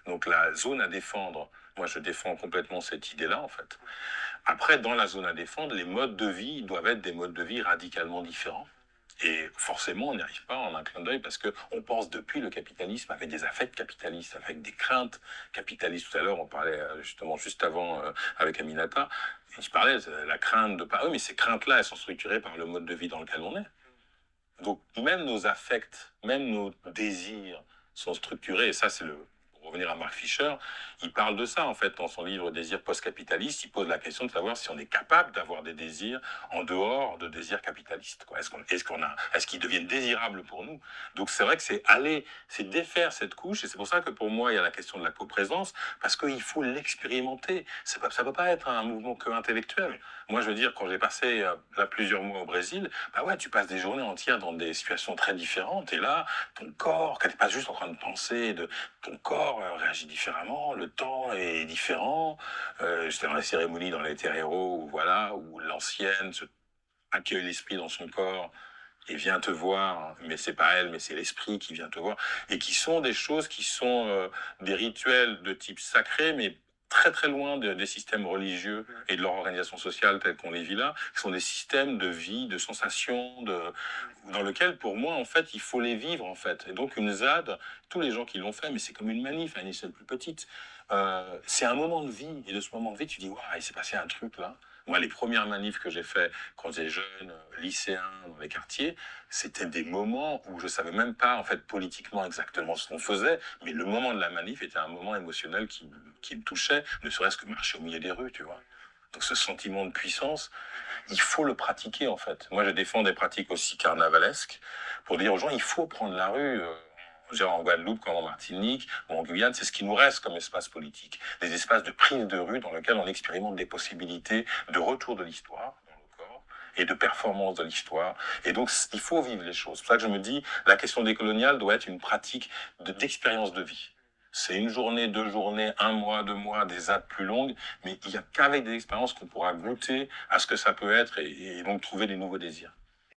Donc la zone à défendre, moi je défends complètement cette idée-là en fait. Après, dans la zone à défendre, les modes de vie doivent être des modes de vie radicalement différents. Et forcément, on n'y arrive pas en un clin d'œil parce qu'on pense depuis le capitalisme avec des affects capitalistes, avec des craintes capitalistes. Tout à l'heure, on parlait justement juste avant avec Aminata. Je parlais de la crainte de pas. Oui, mais ces craintes-là, elles sont structurées par le mode de vie dans lequel on est. Donc, même nos affects, même nos désirs sont structurés. Et ça, c'est le. Pour revenir à Mark Fisher, il parle de ça, en fait, dans son livre Désirs post-capitalistes. Il pose la question de savoir si on est capable d'avoir des désirs en dehors de désirs capitalistes. Quoi. Est-ce qu'ils deviennent désirables pour nous? Donc, c'est vrai que c'est défaire cette couche. Et c'est pour ça que pour moi, il y a la question de la coprésence, parce qu'il faut l'expérimenter. Ça peut pas être un mouvement que intellectuel. Moi, je veux dire, quand j'ai passé là plusieurs mois au Brésil, bah ouais, tu passes des journées entières dans des situations très différentes. Et là, ton corps, quand tu n'es pas juste en train de penser, ton corps réagit différemment, le temps est différent. J'étais dans les cérémonies, dans les terreiros, où, voilà, où l'ancienne accueille l'esprit dans son corps et vient te voir, mais c'est pas elle, mais c'est l'esprit qui vient te voir, et qui sont des choses qui sont des rituels de type sacré, mais très très loin des systèmes religieux et de leur organisation sociale telle qu'on les vit là, qui sont des systèmes de vie, de sensations, dans lesquels pour moi en fait il faut les vivre en fait. Et donc une ZAD, tous les gens qui l'ont fait, mais c'est comme une manif à une échelle plus petite, c'est un moment de vie, et de ce moment de vie tu dis waouh, il s'est passé un truc là. Moi, les premières manifs que j'ai fait quand j'étais jeune, lycéen, dans les quartiers, c'était des moments où je savais même pas, en fait, politiquement exactement ce qu'on faisait, mais le moment de la manif était un moment émotionnel qui me touchait, ne serait-ce que marcher au milieu des rues, tu vois. Donc ce sentiment de puissance, il faut le pratiquer, en fait. Moi, je défends des pratiques aussi carnavalesques pour dire aux gens, il faut prendre la rue. Genre en Guadeloupe comme en Martinique ou en Guyane, c'est ce qui nous reste comme espace politique. Des espaces de prise de rue dans lesquels on expérimente des possibilités de retour de l'histoire dans le corps et de performance de l'histoire. Et donc, il faut vivre les choses. C'est pour ça que je me dis, la question décoloniale doit être une pratique d'expérience de vie. C'est une journée, 2 journées, 1 mois, 2 mois, des ZAD plus longues, mais il n'y a qu'avec des expériences qu'on pourra goûter à ce que ça peut être et donc trouver des nouveaux désirs.